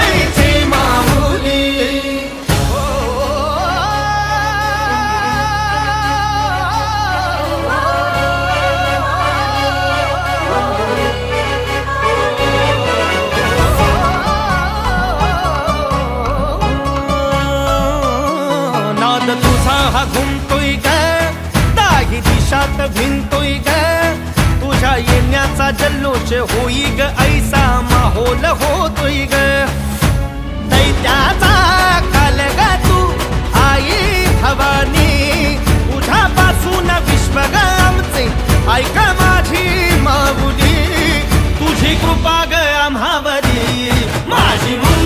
मुंबईची माऊली. नाद तुझा हा घुमतोय ग, दाही दिशात भिनतोय ग, तुझ्या येण्याचा जल्लोष होई ग, ऐसा माहोल होतोय ग.